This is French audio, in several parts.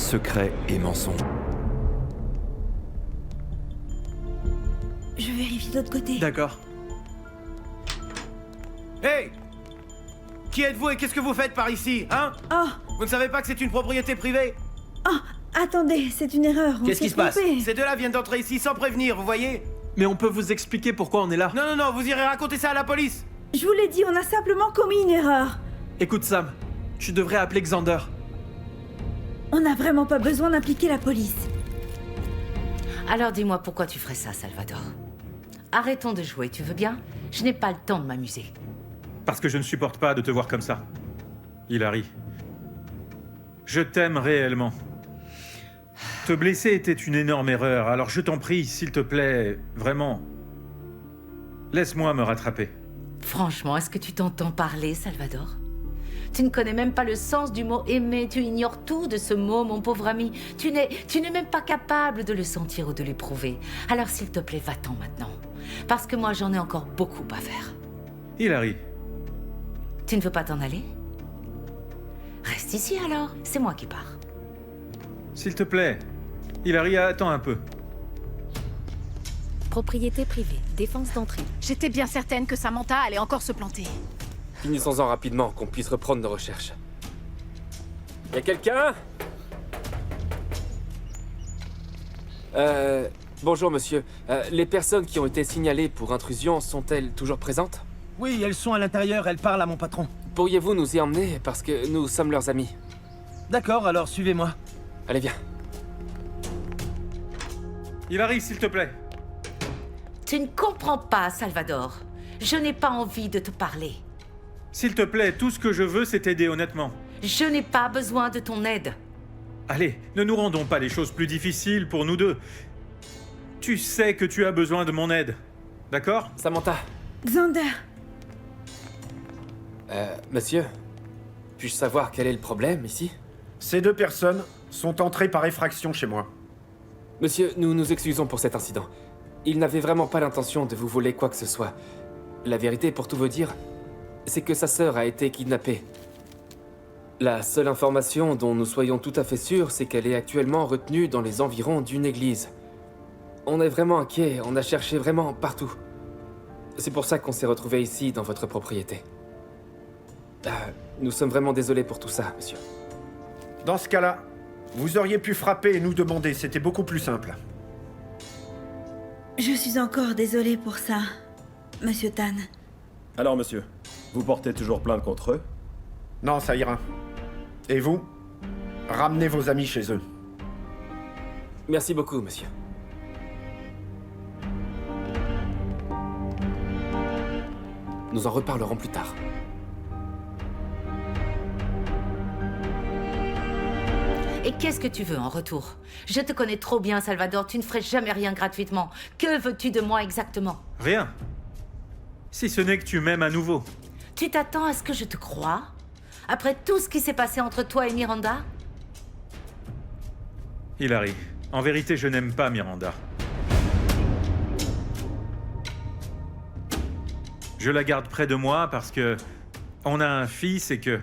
secret et mensonge. Je vérifie de l'autre côté. D'accord. Hey! Qui êtes-vous et qu'est-ce que vous faites par ici, hein? Oh, Vous ne savez pas que c'est une propriété privée? attendez, c'est une erreur. on Qu'est-ce s'est qui se passe? trompé. Ces deux-là viennent d'entrer ici sans prévenir, vous voyez? Mais on peut vous expliquer pourquoi on est là. Non, vous irez raconter ça à la police! Je vous l'ai dit, on a simplement commis une erreur. Écoute Sam, tu devrais appeler Xander. On n'a vraiment pas besoin d'impliquer la police. Alors dis-moi pourquoi tu ferais ça, Salvador. Arrêtons de jouer, tu veux bien? Je n'ai pas le temps de m'amuser. Parce que je ne supporte pas de te voir comme ça. Hilary. Je t'aime réellement. Te blesser était une énorme erreur, alors je t'en prie, s'il te plaît, vraiment, laisse-moi me rattraper. Franchement, est-ce que tu t'entends parler, Salvador? Tu ne connais même pas le sens du mot aimer, tu ignores tout de ce mot, mon pauvre ami. Tu n'es même pas capable de le sentir ou de l'éprouver. Alors s'il te plaît, va-t'en maintenant. Parce que moi, j'en ai encore beaucoup à faire. Hilary, Tu ne veux pas t'en aller? Reste ici alors, c'est moi qui pars. s'il te plaît. Hilary, attends un peu. Propriété privée, défense d'entrée. J'étais bien certaine que Samantha allait encore se planter. Finissons-en rapidement, qu'on puisse reprendre nos recherches. Y'a quelqu'un? Bonjour monsieur. Les personnes qui ont été signalées pour intrusion sont-elles toujours présentes? Oui, elles sont à l'intérieur, elles parlent à mon patron. Pourriez-vous nous y emmener, parce que nous sommes leurs amis? D'accord, alors suivez-moi. Allez, viens. Hilary, s'il te plaît. Tu ne comprends pas, Salvador. Je n'ai pas envie de te parler. S'il te plaît, tout ce que je veux, c'est t'aider honnêtement. Je n'ai pas besoin de ton aide. Allez, ne nous rendons pas les choses plus difficiles pour nous deux. Tu sais que tu as besoin de mon aide. D'accord? Samantha. Xander, Monsieur, puis-je savoir quel est le problème ici? Ces deux personnes sont entrées par effraction chez moi. Monsieur, nous nous excusons pour cet incident. Ils n'avaient vraiment pas l'intention de vous voler quoi que ce soit. La vérité, pour tout vous dire, c'est que sa sœur a été kidnappée. La seule information dont nous soyons tout à fait sûrs, c'est qu'elle est actuellement retenue dans les environs d'une église. On est vraiment inquiets, on a cherché vraiment partout. C'est pour ça qu'on s'est retrouvés ici, dans votre propriété. Nous sommes vraiment désolés pour tout ça, monsieur. Dans ce cas-là, vous auriez pu frapper et nous demander, c'était beaucoup plus simple. je suis encore désolée pour ça, Monsieur Tan. Alors, monsieur, vous portez toujours plainte contre eux? Non, ça ira. Et vous? Ramenez vos amis chez eux. Merci beaucoup, monsieur. Nous en reparlerons plus tard. Et qu'est-ce que tu veux en retour? Je te connais trop bien, Salvador. Tu ne ferais jamais rien gratuitement. Que veux-tu de moi exactement? Rien. Si ce n'est que tu m'aimes à nouveau. Tu t'attends à ce que je te croie? Après tout ce qui s'est passé entre toi et Miranda? Hilary, en vérité, je n'aime pas Miranda. Je la garde près de moi parce que on a un fils et que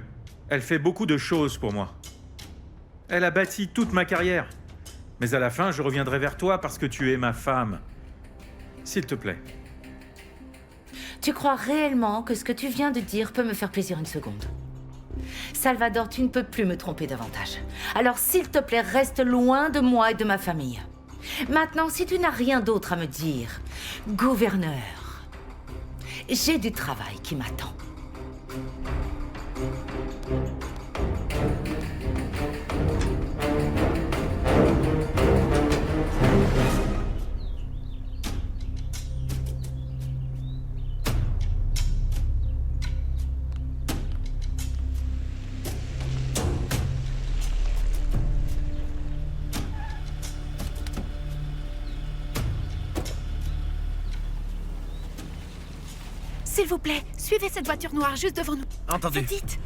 elle fait beaucoup de choses pour moi. Elle a bâti toute ma carrière. Mais à la fin, je reviendrai vers toi parce que tu es ma femme. S'il te plaît. Tu crois réellement que ce que tu viens de dire peut me faire plaisir une seconde? Salvador, tu ne peux plus me tromper davantage. Alors s'il te plaît, reste loin de moi et de ma famille. Maintenant, si tu n'as rien d'autre à me dire, gouverneur, j'ai du travail qui m'attend. S'il vous plaît, suivez cette voiture noire juste devant nous. Entendu. Vite.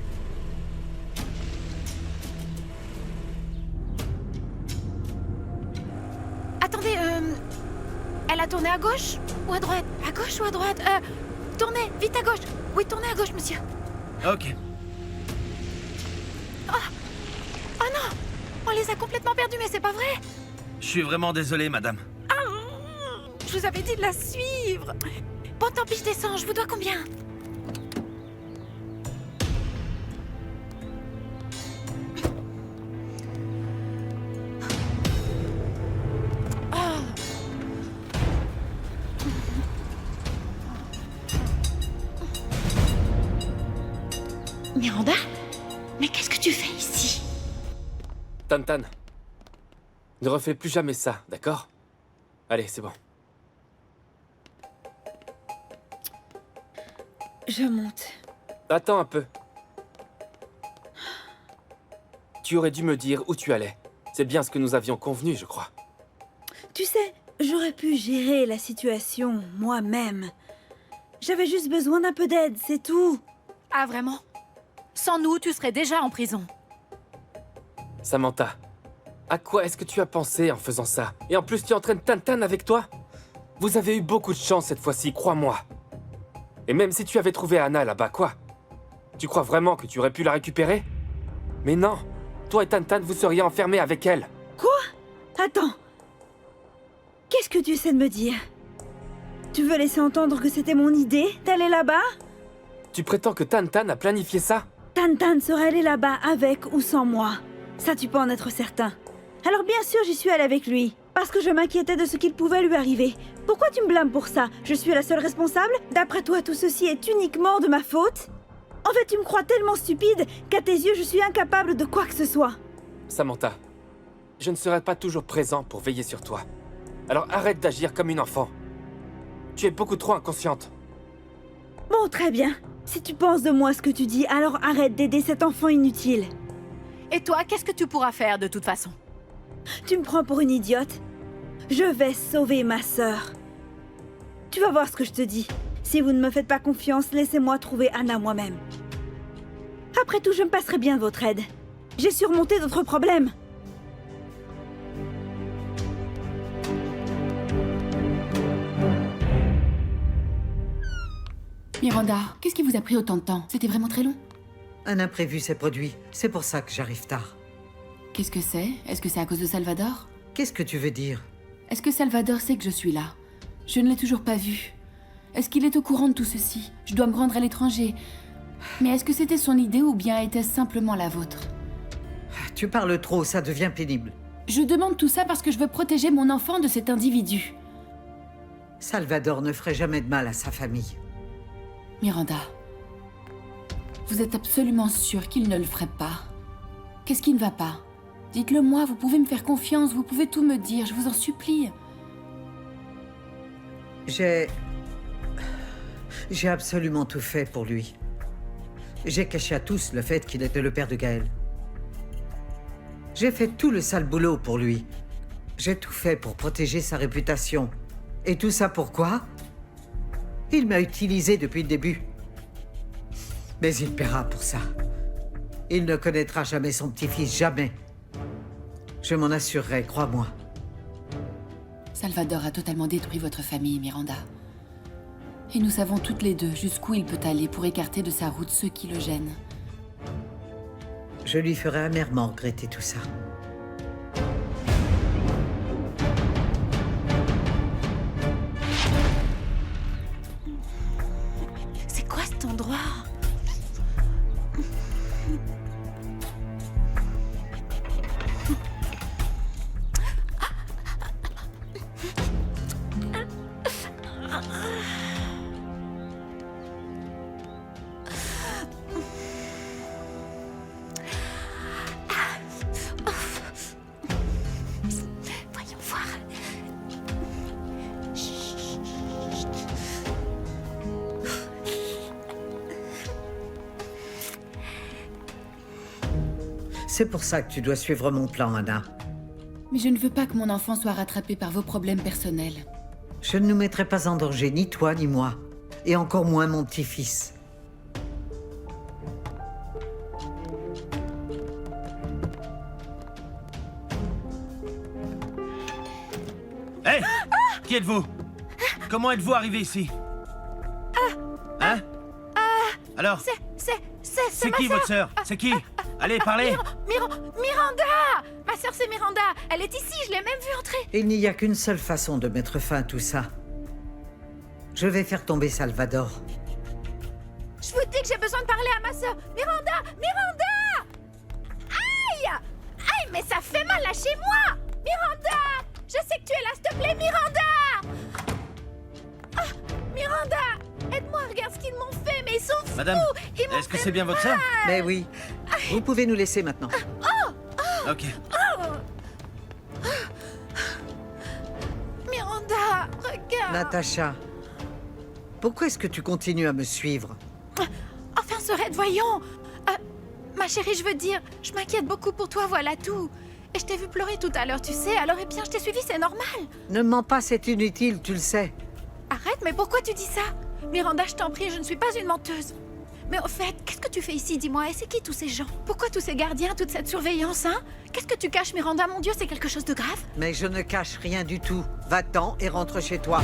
Attendez, elle a tourné à gauche ou à droite? À gauche ou à droite? Tournez, vite à gauche. Oui, tournez à gauche, monsieur. Ok. Oh non! On les a complètement perdus, mais c'est pas vrai. Je suis vraiment désolé, madame. Je vous avais dit de la suivre. Bon, tant pis, je descends. Je vous dois combien? Miranda? Mais qu'est-ce que tu fais ici? Tan, ne refais plus jamais ça, d'accord? Allez, c'est bon. Je monte. Attends un peu. Tu aurais dû me dire où tu allais. C'est bien ce que nous avions convenu, je crois. Tu sais, j'aurais pu gérer la situation moi-même. J'avais juste besoin d'un peu d'aide, c'est tout. Ah, vraiment? Sans nous, tu serais déjà en prison. Samantha, à quoi est-ce que tu as pensé en faisant ça? Et en plus, tu entraînes Tan avec toi? Vous avez eu beaucoup de chance cette fois-ci, crois-moi. Et même si tu avais trouvé Anna là-bas, quoi? Tu crois vraiment que tu aurais pu la récupérer? Mais non, toi et Tan, vous seriez enfermés avec elle. Quoi? Attends. Qu'est-ce que tu essaies de me dire? Tu veux laisser entendre que c'était mon idée d'aller là-bas? Tu prétends que Tan a planifié ça? Tan serait allé là-bas avec ou sans moi. Ça, tu peux en être certain. Alors bien sûr, j'y suis allée avec lui. Parce que je m'inquiétais de ce qu'il pouvait lui arriver. Pourquoi tu me blâmes pour ça? Je suis la seule responsable? D'après toi, tout ceci est uniquement de ma faute? En fait, tu me crois tellement stupide qu'à tes yeux, je suis incapable de quoi que ce soit. Samantha, je ne serai pas toujours présent pour veiller sur toi. Alors arrête d'agir comme une enfant. Tu es beaucoup trop inconsciente. Bon, très bien. Si tu penses de moi ce que tu dis, alors arrête d'aider cet enfant inutile. Et toi, qu'est-ce que tu pourras faire de toute façon? Tu me prends pour une idiote? Je vais sauver ma sœur. Tu vas voir ce que je te dis. Si vous ne me faites pas confiance, laissez-moi trouver Anna moi-même. Après tout, je me passerai bien de votre aide. J'ai surmonté d'autres problèmes. Miranda, qu'est-ce qui vous a pris autant de temps? C'était vraiment très long? Un imprévu s'est produit. C'est pour ça que j'arrive tard. Qu'est-ce que c'est? Est-ce que c'est à cause de Salvador? Qu'est-ce que tu veux dire? Est-ce que Salvador sait que je suis là? Je ne l'ai toujours pas vu. Est-ce qu'il est au courant de tout ceci? Je dois me rendre à l'étranger. Mais est-ce que c'était son idée ou bien était-ce simplement la vôtre? Tu parles trop, ça devient pénible. Je demande tout ça parce que je veux protéger mon enfant de cet individu. Salvador ne ferait jamais de mal à sa famille. Miranda, vous êtes absolument sûre qu'il ne le ferait pas? Qu'est-ce qui ne va pas? Dites-le moi, vous pouvez me faire confiance, vous pouvez tout me dire, je vous en supplie. J'ai absolument tout fait pour lui. J'ai caché à tous le fait qu'il était le père de Gaël. J'ai fait tout le sale boulot pour lui. J'ai tout fait pour protéger sa réputation. Et tout ça pourquoi? Il m'a utilisé depuis le début. Mais il paiera pour ça. Il ne connaîtra jamais son petit-fils, jamais. Je m'en assurerai, crois-moi. Salvador a totalement détruit votre famille, Miranda. Et nous savons toutes les deux jusqu'où il peut aller pour écarter de sa route ceux qui le gênent. Je lui ferai amèrement regretter tout ça. C'est quoi cet endroit? Voyons voir. C'est pour ça que tu dois suivre mon plan, Anna. Mais je ne veux pas que mon enfant soit rattrapé par vos problèmes personnels. Je ne nous mettrai pas en danger, ni toi, ni moi. Et encore moins mon petit-fils. Hé! Qui êtes-vous? Comment êtes-vous arrivé ici? Hein? Alors? C'est C'est ma qui sœur. votre sœur? C'est qui? Allez, parlez! Miranda! Ma sœur, c'est Miranda. Elle est ici, je l'ai même vue entrer. Il n'y a qu'une seule façon de mettre fin à tout ça. Je vais faire tomber Salvador. Je vous dis que j'ai besoin de parler à ma sœur. Miranda! Miranda! Aïe! Aïe, mais ça fait mal, lâchez-moi! Miranda! Je sais que tu es là, s'il te plaît, Miranda! Ah, Miranda! Aide-moi, regarde ce qu'ils m'ont fait, mais ils sont fous! Madame, Ils m'ont est-ce que fait c'est bien votre sœur? mal. Mais oui. Vous pouvez nous laisser maintenant. Ok. Miranda, regarde! Natacha, pourquoi est-ce que tu continues à me suivre? Enfin, Sorette, voyons! Ma chérie, je veux dire, je m'inquiète beaucoup pour toi, voilà tout. Et je t'ai vu pleurer tout à l'heure, tu sais, alors eh bien, je t'ai suivi, c'est normal. Ne mens pas, c'est inutile, tu le sais. Arrête, mais pourquoi tu dis ça? Miranda, je t'en prie, je ne suis pas une menteuse. Mais au fait, qu'est-ce que tu fais ici, dis-moi? Et c'est qui tous ces gens? Pourquoi tous ces gardiens, toute cette surveillance, hein? Qu'est-ce que tu caches, Miranda? Mon Dieu, c'est quelque chose de grave? Mais je ne cache rien du tout. Va-t'en et rentre chez toi.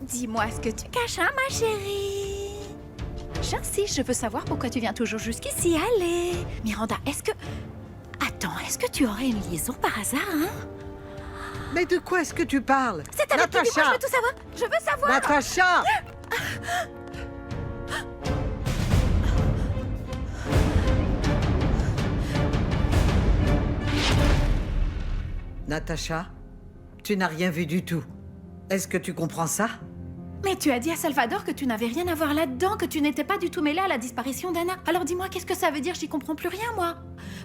Dis-moi ce que tu caches, hein, ma chérie? J'insiste, je veux savoir pourquoi tu viens toujours jusqu'ici. Allez! Miranda, est-ce que... Attends, est-ce que tu aurais une liaison par hasard, hein? Mais de quoi est-ce que tu parles? C'est avec qui? Dis-moi, je veux tout savoir! Je veux savoir! Natacha! Natacha, tu n'as rien vu du tout. Est-ce que tu comprends ça? Mais tu as dit à Salvador que tu n'avais rien à voir là-dedans, que tu n'étais pas du tout mêlée à la disparition d'Anna. Alors dis-moi, qu'est-ce que ça veut dire? J'y comprends plus rien, moi.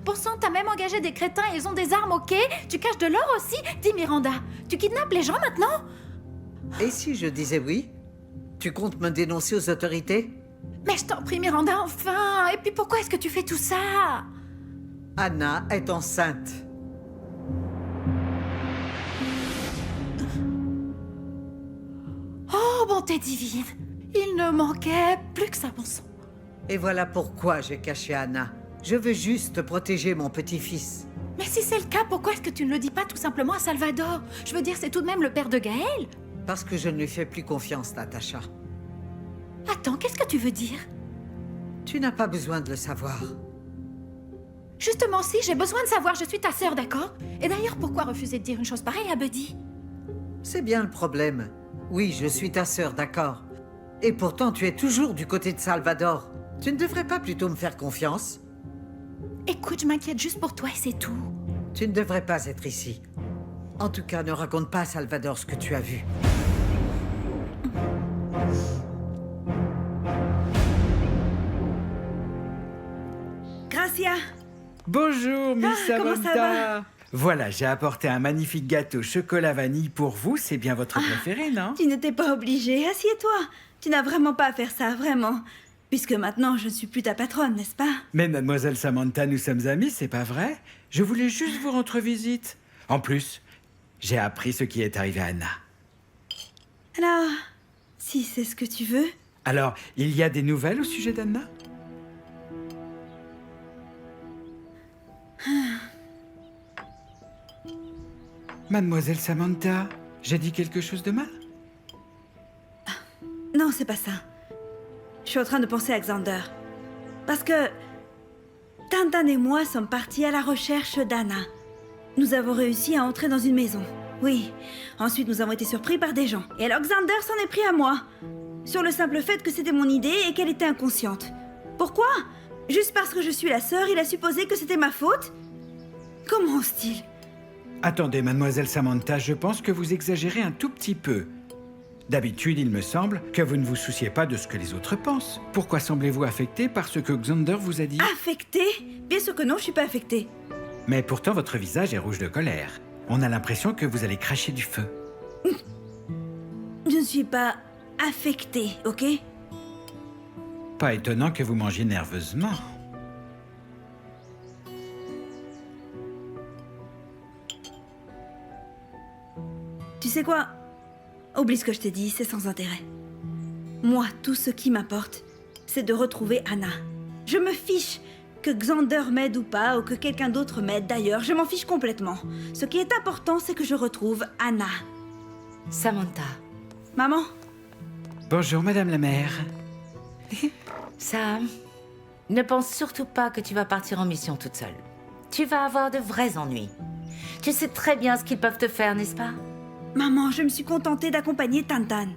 Bon sang, t'as même engagé des crétins et ils ont des armes, ok? Tu caches de l'or aussi? Dis, Miranda, tu kidnappes les gens maintenant? Et si je disais oui? Tu comptes me dénoncer aux autorités? Mais je t'en prie, Miranda, enfin! Et puis pourquoi est-ce que tu fais tout ça? Anna est enceinte. Oh, bonté divine! Il ne manquait plus que ça, bon sang. Et voilà pourquoi j'ai caché Anna. Je veux juste protéger mon petit-fils. Mais si c'est le cas, pourquoi est-ce que tu ne le dis pas tout simplement à Salvador? Je veux dire, c'est tout de même le père de Gaël. Parce que je ne lui fais plus confiance, Natacha. Attends, qu'est-ce que tu veux dire? Tu n'as pas besoin de le savoir. Justement, si, j'ai besoin de savoir, je suis ta sœur, d'accord? Et d'ailleurs, pourquoi refuser de dire une chose pareille à Buddy? C'est bien le problème. Oui, je suis ta sœur, d'accord. Et pourtant, tu es toujours du côté de Salvador. Tu ne devrais pas plutôt me faire confiance? Écoute, je m'inquiète juste pour toi et c'est tout. Tu ne devrais pas être ici. En tout cas, ne raconte pas à Salvador ce que tu as vu. Gracia! Bonjour, Miss comment ça Samantha. Voilà, j'ai apporté un magnifique gâteau chocolat vanille pour vous. C'est bien votre préféré, non? Tu n'étais pas obligée, assieds-toi. Tu n'as vraiment pas à faire ça, vraiment. Puisque maintenant, je ne suis plus ta patronne, n'est-ce pas? Mais mademoiselle Samantha, nous sommes amis, c'est pas vrai? Je voulais juste vous rendre visite. En plus, j'ai appris ce qui est arrivé à Anna. Alors, si c'est ce que tu veux... Alors, il y a des nouvelles au sujet d'Anna? Mademoiselle Samantha, j'ai dit quelque chose de mal? Non, c'est pas ça. Je suis en train de penser à Xander. Parce que... Tintin et moi sommes partis à la recherche d'Anna. Nous avons réussi à entrer dans une maison. Oui. Ensuite, nous avons été surpris par des gens. Et alors Xander s'en est pris à moi. Sur le simple fait que c'était mon idée et qu'elle était inconsciente. Pourquoi? Juste parce que je suis la sœur, il a supposé que c'était ma faute? Comment ose-t-il? Attendez, mademoiselle Samantha, je pense que vous exagérez un tout petit peu. D'habitude, il me semble que vous ne vous souciez pas de ce que les autres pensent. Pourquoi semblez-vous affecté par ce que Xander vous a dit? Affecté? Bien sûr que non, je suis pas affectée. Mais pourtant, votre visage est rouge de colère. On a l'impression que vous allez cracher du feu. Je ne suis pas affectée, ok? Pas étonnant que vous mangiez nerveusement. Tu sais quoi? Oublie ce que je t'ai dit, c'est sans intérêt. Moi, tout ce qui m'importe, c'est de retrouver Anna. Je me fiche que Xander m'aide ou pas, ou que quelqu'un d'autre m'aide d'ailleurs, je m'en fiche complètement. Ce qui est important, c'est que je retrouve Anna. Samantha. Maman? Bonjour, madame la mère. Sam, ne pense surtout pas que tu vas partir en mission toute seule. Tu vas avoir de vrais ennuis. Tu sais très bien ce qu'ils peuvent te faire, n'est-ce pas? Maman, je me suis contentée d'accompagner Tantan.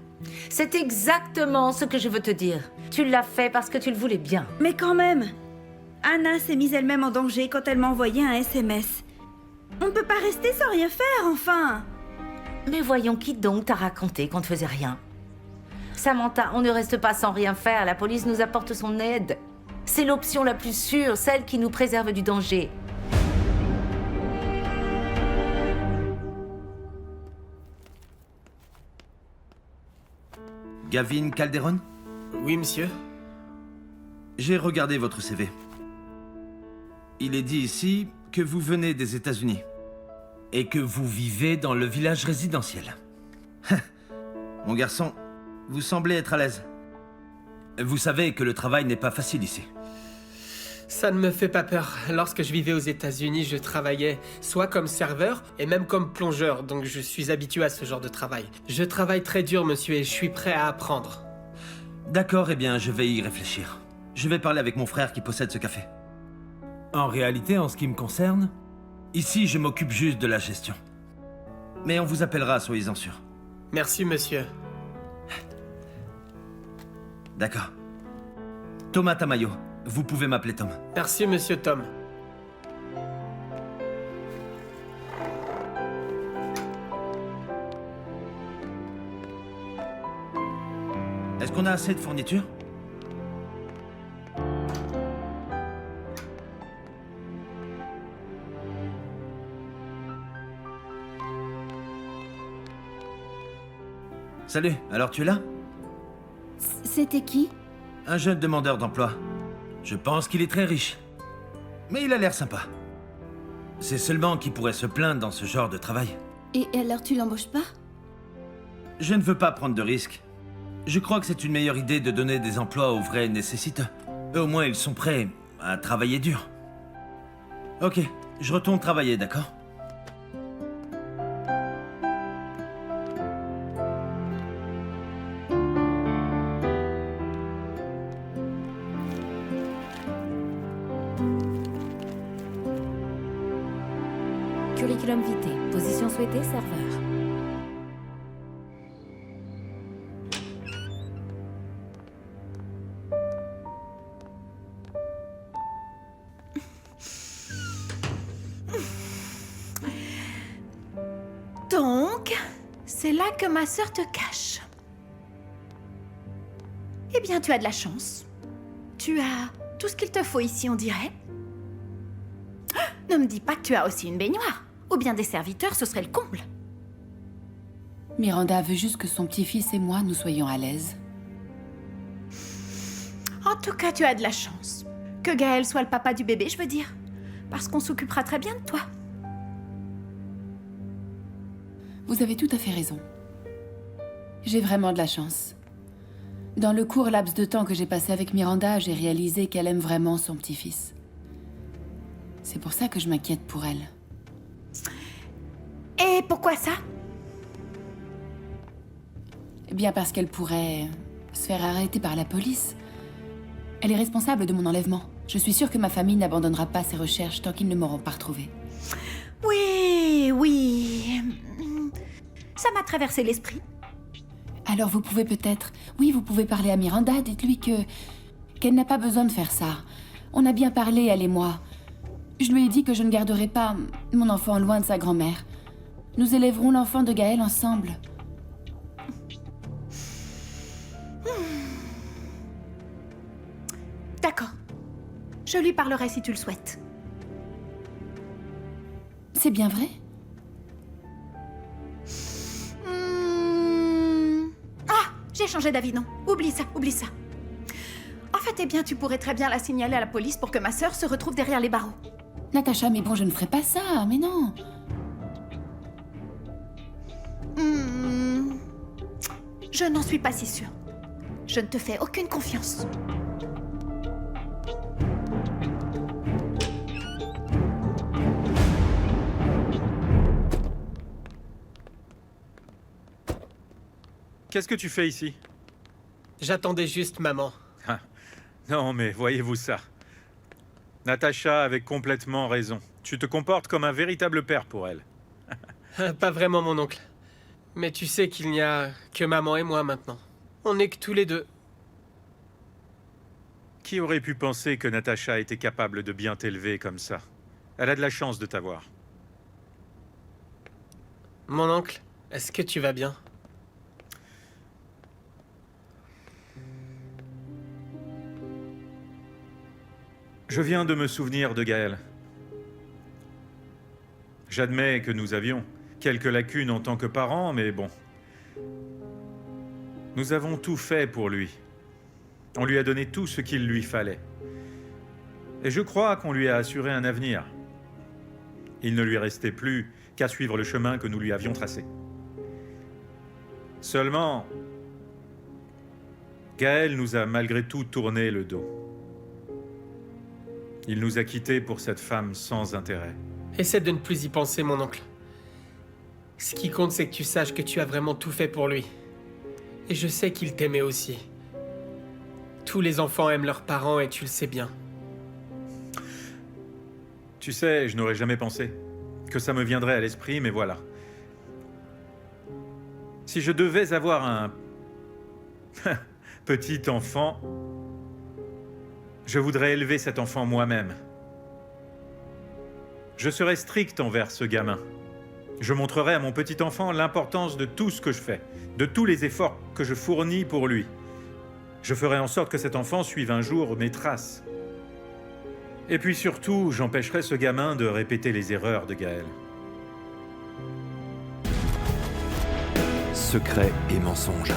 C'est exactement ce que je veux te dire. Tu l'as fait parce que tu le voulais bien. Mais quand même, Anna s'est mise elle-même en danger quand elle m'a envoyé un SMS. On ne peut pas rester sans rien faire, enfin. Mais voyons, qui donc t'a raconté qu'on ne faisait rien? Samantha, on ne reste pas sans rien faire. La police nous apporte son aide. C'est l'option la plus sûre, celle qui nous préserve du danger. Gavin Calderon? Oui, monsieur. J'ai regardé votre CV. Il est dit ici que vous venez des États-Unis et que vous vivez dans le village résidentiel. Mon garçon, vous semblez être à l'aise. Vous savez que le travail n'est pas facile ici. Ça ne me fait pas peur. Lorsque je vivais aux États-Unis, je travaillais soit comme serveur et même comme plongeur, donc je suis habitué à ce genre de travail. Je travaille très dur, monsieur, et je suis prêt à apprendre. D'accord, eh bien, je vais y réfléchir. Je vais parler avec mon frère qui possède ce café. En réalité, en ce qui me concerne, ici, je m'occupe juste de la gestion. Mais on vous appellera, soyez-en sûrs. Merci, monsieur. D'accord. Thomas Tamayo. Vous pouvez m'appeler Tom. Merci, monsieur Tom. Est-ce qu'on a assez de fournitures? Salut, alors tu es là? C'était qui? Un jeune demandeur d'emploi. Je pense qu'il est très riche. Mais il a l'air sympa. C'est seulement qu'il pourrait se plaindre dans ce genre de travail. Et alors tu l'embauches pas? Je ne veux pas prendre de risques. Je crois que c'est une meilleure idée de donner des emplois aux vrais nécessiteux. Eux, au moins, ils sont prêts à travailler dur. Ok, je retourne travailler, d'accord? Curriculum vitae. Position souhaitée, serveur. Donc, c'est là que ma sœur te cache. Eh bien, tu as de la chance. Tu as tout ce qu'il te faut ici, on dirait. Ne me dis pas que tu as aussi une baignoire. Ou bien des serviteurs, ce serait le comble. Miranda veut juste que son petit-fils et moi, nous soyons à l'aise. En tout cas, tu as de la chance. Que Gaël soit le papa du bébé, je veux dire. Parce qu'on s'occupera très bien de toi. Vous avez tout à fait raison. J'ai vraiment de la chance. Dans le court laps de temps que j'ai passé avec Miranda, j'ai réalisé qu'elle aime vraiment son petit-fils. C'est pour ça que je m'inquiète pour elle. Et pourquoi ça? Eh bien parce qu'elle pourrait se faire arrêter par la police. Elle est responsable de mon enlèvement. Je suis sûre que ma famille n'abandonnera pas ses recherches tant qu'ils ne m'auront pas retrouvée. Oui, oui. Ça m'a traversé l'esprit. Alors vous pouvez peut-être... Oui, vous pouvez parler à Miranda. Dites-lui qu'elle n'a pas besoin de faire ça. On a bien parlé, elle et moi. Je lui ai dit que je ne garderai pas mon enfant loin de sa grand-mère. Nous élèverons l'enfant de Gaël ensemble. D'accord. Je lui parlerai si tu le souhaites. C'est bien vrai? Ah, j'ai changé d'avis, non. Oublie ça, oublie ça. En fait, eh bien, tu pourrais très bien la signaler à la police pour que ma sœur se retrouve derrière les barreaux. Natacha, mais bon, je ne ferai pas ça, mais non. Je n'en suis pas si sûre. Je ne te fais aucune confiance. Qu'est-ce que tu fais ici? J'attendais juste maman. Ah, Non, mais voyez-vous ça. Natacha avait complètement raison. Tu te comportes comme un véritable père pour elle. Pas vraiment, mon oncle. Mais tu sais qu'il n'y a que maman et moi maintenant. On n'est que tous les deux. Qui aurait pu penser que Natacha était capable de bien t'élever comme ça? Elle a de la chance de t'avoir. Mon oncle, est-ce que tu vas bien? Je viens de me souvenir de Gaël. J'admets que nous avions quelques lacunes en tant que parents, mais bon. Nous avons tout fait pour lui. On lui a donné tout ce qu'il lui fallait. Et je crois qu'on lui a assuré un avenir. Il ne lui restait plus qu'à suivre le chemin que nous lui avions tracé. Seulement, Gaël nous a malgré tout tourné le dos. Il nous a quittés pour cette femme sans intérêt. Essaie de ne plus y penser, mon oncle. Ce qui compte, c'est que tu saches que tu as vraiment tout fait pour lui. Et je sais qu'il t'aimait aussi. Tous les enfants aiment leurs parents et tu le sais bien. Tu sais, je n'aurais jamais pensé que ça me viendrait à l'esprit, mais voilà. Si je devais avoir un petit enfant, je voudrais élever cet enfant moi-même. Je serais strict envers ce gamin. Je montrerai à mon petit enfant l'importance de tout ce que je fais, de tous les efforts que je fournis pour lui. Je ferai en sorte que cet enfant suive un jour mes traces. Et puis surtout, j'empêcherai ce gamin de répéter les erreurs de Gaël. Secret et mensonge.